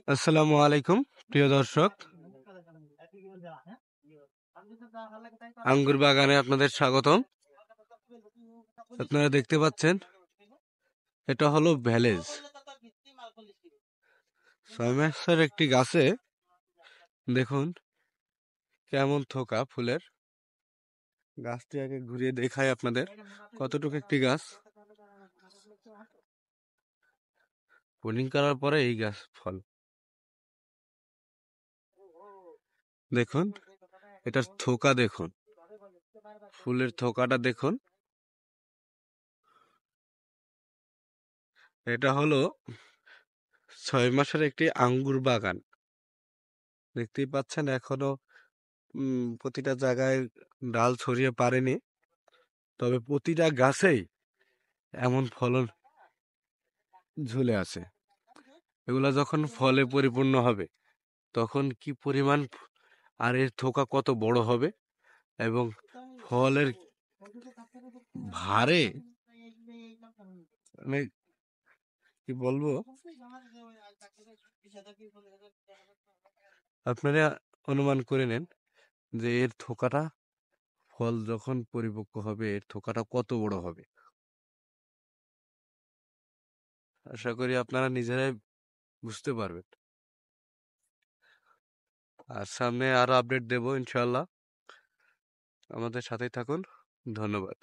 আসসালামু আলাইকুম প্রিয় দর্শক, আঙ্গুর বাগানে আপনাদের স্বাগতম। আপনারা দেখতে পাচ্ছেন এটা হলো ভ্যালেজ। 6 মাসের একটি গাছে দেখুন কেমন থোকা ফুলের। গাছটি আগে ঘুরিয়ে দেখাই আপনাদের কতটুকু একটি গাছ। পোলিং করার পরে এই গাছ ফল দেখুন, এটার থোকা দেখুন, ফুলের থোকাটা দেখুন। এটা হলো 6 মাসের একটি আঙ্গুর বাগান। দেখতেই পাচ্ছেন এখনো প্রতিটা জায়গায় ডাল ছড়িয়ে পারেনি, তবে প্রতিটা গাছেই এমন ফলন ঝুলে আছে। এগুলা যখন ফলে পরিপূর্ণ হবে তখন কি পরিমাণ আর এর থোকা কত বড় হবে এবং ফলের ভারে মানে কি বলবো, আপনারা অনুমান করে নেন যে এর থোকাটা, ফল যখন পরিপক্ক হবে এর থোকাটা কত বড় হবে। আশা করি আপনারা নিজেরাই বুঝতে পারবেন। আর সামনে আরো আপডেট দেবো ইনশাল্লাহ। আমাদের সাথেই থাকুন। ধন্যবাদ।